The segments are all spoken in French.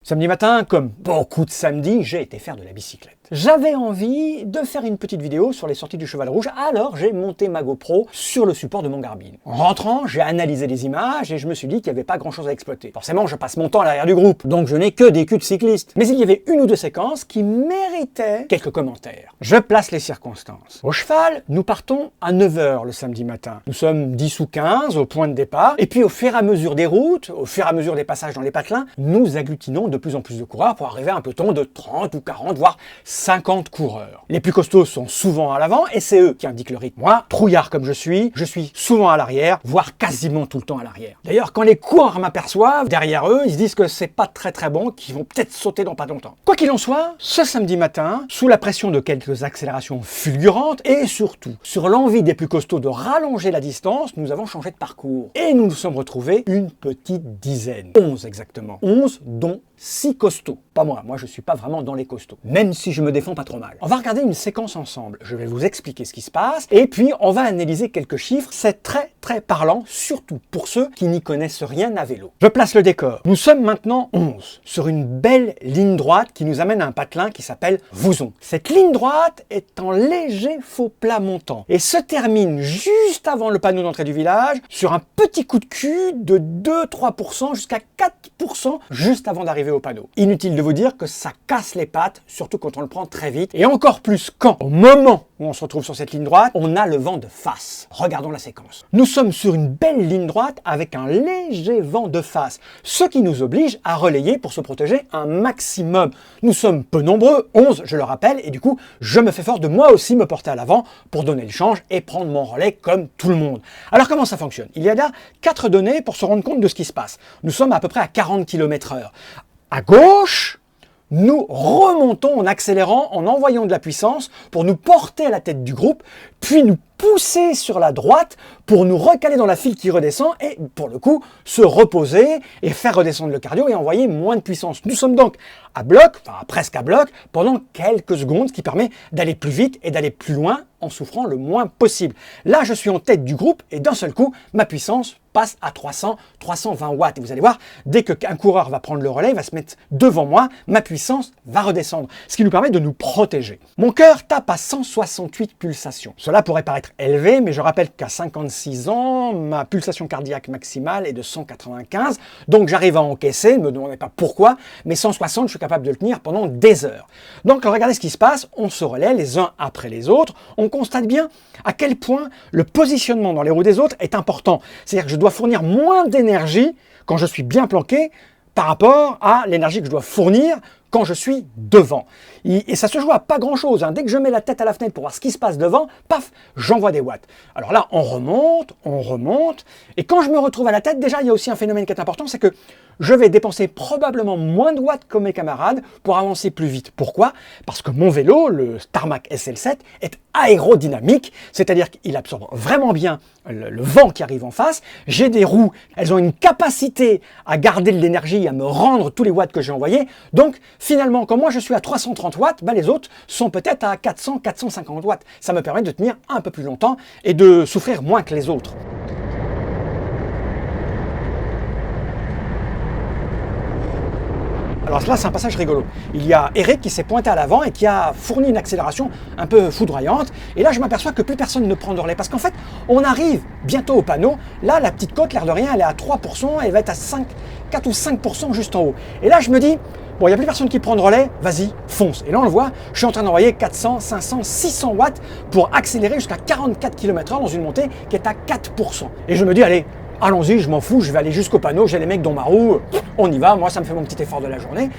Samedi matin, comme beaucoup de samedis, j'ai été faire de la bicyclette. J'avais envie de faire une petite vidéo sur les sorties du Cheval Rouge, alors j'ai monté ma GoPro sur le support de mon Garmin. En rentrant, j'ai analysé les images et je me suis dit qu'il n'y avait pas grand chose à exploiter. Forcément, je passe mon temps à l'arrière du groupe, donc je n'ai que des culs de cyclistes. Mais il y avait une ou deux séquences qui méritaient quelques commentaires. Je place les circonstances. Au cheval, nous partons à 9 h le samedi matin. Nous sommes 10 ou 15 au point de départ, et puis au fur et à mesure des routes, au fur et à mesure des passages dans les patelins, nous agglutinons de plus en plus de coureurs pour arriver à un peloton de 30 ou 40, voire 50 coureurs. Les plus costauds sont souvent à l'avant et c'est eux qui indiquent le rythme. Moi, trouillard comme je suis souvent à l'arrière, voire quasiment tout le temps à l'arrière. D'ailleurs, quand les coureurs m'aperçoivent, derrière eux, ils se disent que c'est pas très bon, qu'ils vont peut-être sauter dans pas longtemps. Quoi qu'il en soit, ce samedi matin, sous la pression de quelques accélérations fulgurantes et surtout sur l'envie des plus costauds de rallonger la distance, nous avons changé de parcours. Et nous nous sommes retrouvés une petite dizaine. 11 exactement. 11 dont 6 costauds. Pas moi je suis pas vraiment dans les costauds. Même si je me défends pas trop mal. On va regarder une séquence ensemble. Je vais vous expliquer ce qui se passe et puis on va analyser quelques chiffres. C'est très parlant, surtout pour ceux qui n'y connaissent rien à vélo. Je place le décor. Nous sommes maintenant 11 sur une belle ligne droite qui nous amène à un patelin qui s'appelle Vouzon. Cette ligne droite est en léger faux plat montant et se termine juste avant le panneau d'entrée du village sur un petit coup de cul de 2-3% jusqu'à 4% juste avant d'arriver au panneau. Inutile de vous dire que ça casse les pattes, surtout quand on le prend très vite, et encore plus quand, au moment où on se retrouve sur cette ligne droite, on a le vent de face. Regardons la séquence. Nous sommes sur une belle ligne droite avec un léger vent de face, ce qui nous oblige à relayer pour se protéger un maximum. Nous sommes peu nombreux, 11 je le rappelle, et du coup, je me fais fort de moi aussi me porter à l'avant pour donner le change et prendre mon relais comme tout le monde. Alors comment ça fonctionne? Il y a là 4 données pour se rendre compte de ce qui se passe. Nous sommes à peu près à 40 km/h. À gauche, nous remontons en accélérant, en envoyant de la puissance pour nous porter à la tête du groupe, puis nous pousser sur la droite pour nous recaler dans la file qui redescend et, pour le coup, se reposer et faire redescendre le cardio et envoyer moins de puissance. Nous sommes donc à bloc, enfin presque à bloc, pendant quelques secondes, ce qui permet d'aller plus vite et d'aller plus loin en souffrant le moins possible. Là, je suis en tête du groupe et d'un seul coup, ma puissance passe à 320 watts. Et vous allez voir, dès qu'un coureur va prendre le relais, il va se mettre devant moi, ma puissance va redescendre, ce qui nous permet de nous protéger. Mon cœur tape à 168 pulsations. Cela pourrait paraître élevé, mais je rappelle qu'à 56 ans, ma pulsation cardiaque maximale est de 195, donc j'arrive à encaisser, ne me demandez pas pourquoi, mais 160, je suis capable de le tenir pendant des heures. Donc regardez ce qui se passe, on se relaie les uns après les autres, on constate bien à quel point le positionnement dans les roues des autres est important. C'est-à-dire que je dois fournir moins d'énergie quand je suis bien planqué par rapport à l'énergie que je dois fournir quand je suis devant. Et ça se joue à pas grand-chose. Dès que je mets la tête à la fenêtre pour voir ce qui se passe devant, paf, j'envoie des watts. Alors là, on remonte, et quand je me retrouve à la tête, déjà, il y a aussi un phénomène qui est important, c'est que je vais dépenser probablement moins de watts que mes camarades pour avancer plus vite. Pourquoi? Parce que mon vélo, le Starmac SL7, est aérodynamique, c'est-à-dire qu'il absorbe vraiment bien le vent qui arrive en face. J'ai des roues, elles ont une capacité à garder de l'énergie, à me rendre tous les watts que j'ai envoyés. Donc, finalement, quand moi je suis à 330 watts, les autres sont peut-être à 400-450 watts. Ça me permet de tenir un peu plus longtemps et de souffrir moins que les autres. Alors là, c'est un passage rigolo. Il y a Eric qui s'est pointé à l'avant et qui a fourni une accélération un peu foudroyante. Et là, je m'aperçois que plus personne ne prend de relais. Parce qu'en fait, on arrive bientôt au panneau. Là, la petite côte, l'air de rien, elle est à 3%. Elle va être à 4 ou 5% juste en haut. Et là, je me dis, bon, il n'y a plus personne qui prend de relais. Vas-y, fonce. Et là, on le voit, je suis en train d'envoyer 400, 500, 600 watts pour accélérer jusqu'à 44 km/h dans une montée qui est à 4%. Et je me dis, allez, allons-y, je m'en fous, je vais aller jusqu'au panneau, j'ai les mecs dans ma roue, on y va, moi ça me fait mon petit effort de la journée.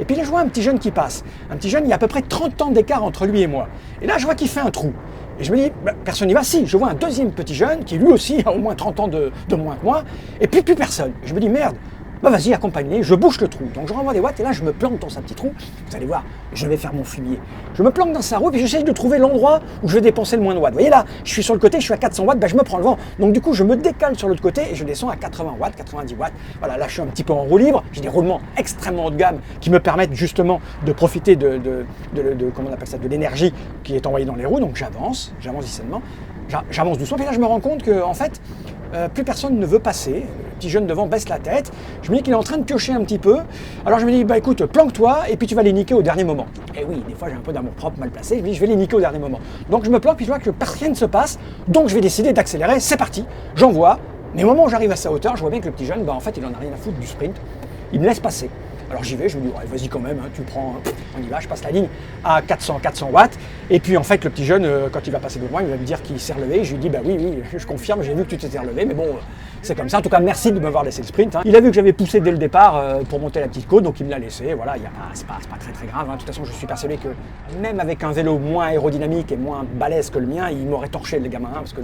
Et puis là je vois un petit jeune qui passe, un petit jeune, il y a à peu près 30 ans d'écart entre lui et moi. Et là je vois qu'il fait un trou. Et je me dis, personne n'y va, si, je vois un deuxième petit jeune qui lui aussi a au moins 30 ans de moins que moi, et puis plus personne. Et je me dis, merde, vas-y, accompagne-les, je bouche le trou. Donc je renvoie des watts et là je me planque dans sa petite roue. Vous allez voir, je vais faire mon fumier. Je me planque dans sa roue et j'essaye de trouver l'endroit où je vais dépenser le moins de watts. Vous voyez là, je suis sur le côté, je suis à 400 watts, je me prends le vent. Donc du coup, je me décale sur l'autre côté et je descends à 80 watts, 90 watts. Voilà, là je suis un petit peu en roue libre. J'ai des roulements extrêmement haut de gamme qui me permettent justement de profiter comment on appelle ça, de l'énergie qui est envoyée dans les roues. Donc j'avance doucement. j'avance doucement, puis là je me rends compte que en fait, plus personne ne veut passer. Le petit jeune devant baisse la tête. Je me dis qu'il est en train de piocher un petit peu. Alors je me dis, bah écoute, planque-toi et puis tu vas les niquer au dernier moment. Et oui, des fois j'ai un peu d'amour propre mal placé. Je me dis, je vais les niquer au dernier moment. Donc je me planque, puis je vois que rien ne se passe. Donc je vais décider d'accélérer. C'est parti, j'envoie. Mais au moment où j'arrive à sa hauteur, je vois bien que le petit jeune, bah en fait, il en a rien à foutre du sprint. Il me laisse passer. Alors j'y vais, je me dis, ouais, vas-y quand même, hein, tu prends, on y va, je passe la ligne à 400 watts. Et puis en fait, le petit jeune, quand il va passer devant moi, il va me dire qu'il s'est relevé. Je lui dis, bah oui, je confirme, j'ai vu que tu t'étais relevé, mais bon, c'est comme ça. En tout cas, merci de m'avoir laissé le sprint. Hein. Il a vu que j'avais poussé dès le départ pour monter la petite côte, donc il me l'a laissé. Voilà, c'est pas très grave. Hein. De toute façon, je suis persuadé que même avec un vélo moins aérodynamique et moins balèze que le mien, il m'aurait torché le gamin. Hein, parce que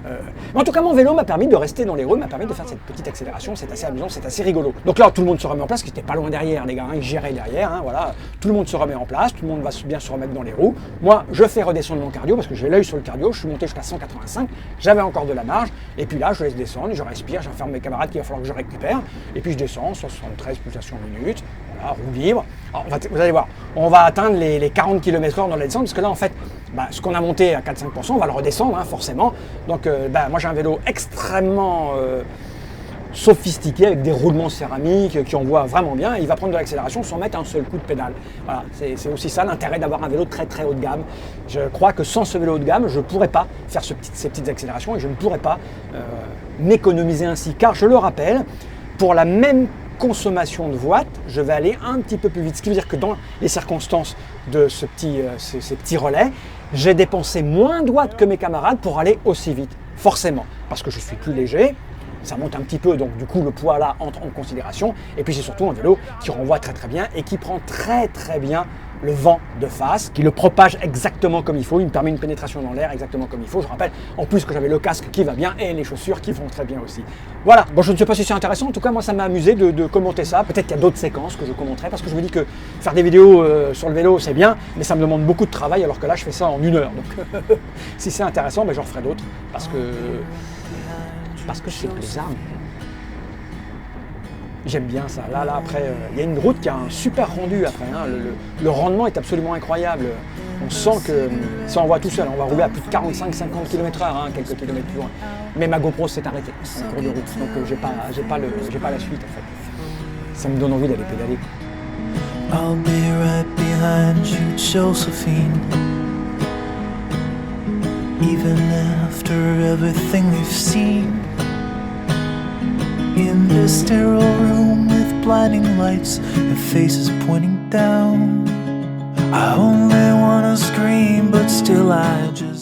Mais en tout cas, mon vélo m'a permis de rester dans les rues, m'a permis de faire cette petite accélération. C'est assez amusant, c'est assez rigolo. Donc là, tout le monde se remet en place, parce qu'il était pas loin derrière, les gars. Hein, ils géraient derrière. Hein, voilà, tout le monde se remet en place, tout le monde va bien se remettre dans les roues. Moi, je fais redescendre mon cardio parce que j'ai l'œil sur le cardio. Je suis monté jusqu'à 185. J'avais encore de la marge. Et puis là, je laisse descendre, je respire, j'informe mes camarades qu'il va falloir que je récupère. Et puis je descends, 73 pulsations minutes. Voilà, roue libre. Alors, vous allez voir, on va atteindre les 40 km/h dans la descente parce que là, en fait, ce qu'on a monté à 4-5%, on va le redescendre, hein, forcément. Donc, moi, j'ai un vélo extrêmement sophistiqué avec des roulements céramiques qui envoient vraiment bien. Et il va prendre de l'accélération sans mettre un seul coup de pédale. Voilà, c'est aussi ça l'intérêt d'avoir un vélo très haut de gamme. Je crois que sans ce vélo haut de gamme, je ne pourrais pas faire ces petites accélérations et je ne pourrais pas m'économiser ainsi. Car je le rappelle, pour la même consommation de watts, je vais aller un petit peu plus vite. Ce qui veut dire que dans les circonstances de ces petits relais, j'ai dépensé moins de watts que mes camarades pour aller aussi vite. Forcément, parce que je suis plus léger. Ça monte un petit peu, donc du coup le poids là entre en considération. Et puis c'est surtout un vélo qui renvoie très bien et qui prend très bien le vent de face, qui le propage exactement comme il faut. Il me permet une pénétration dans l'air exactement comme il faut. Je rappelle en plus que j'avais le casque qui va bien et les chaussures qui vont très bien aussi. Voilà, bon je ne sais pas si c'est intéressant, en tout cas moi ça m'a amusé de commenter ça. Peut-être qu'il y a d'autres séquences que je commenterai parce que je me dis que faire des vidéos sur le vélo c'est bien, mais ça me demande beaucoup de travail alors que là je fais ça en 1 heure. Donc si c'est intéressant, j'en ferai d'autres parce que c'est plaisant. J'aime bien ça. Là après, il y a une route qui a un super rendu après. Hein. Le rendement est absolument incroyable. On sent que ça envoie tout seul. On va rouler à plus de 45-50 km/h, hein, quelques kilomètres plus loin. Mais ma GoPro s'est arrêtée en cours de route. Donc j'ai pas la suite en fait. Ça me donne envie d'aller pédaler. I'll be right behind you, Josephine. Even after everything we've seen. In this sterile room with blinding lights and faces pointing down, I only wanna scream, but still I just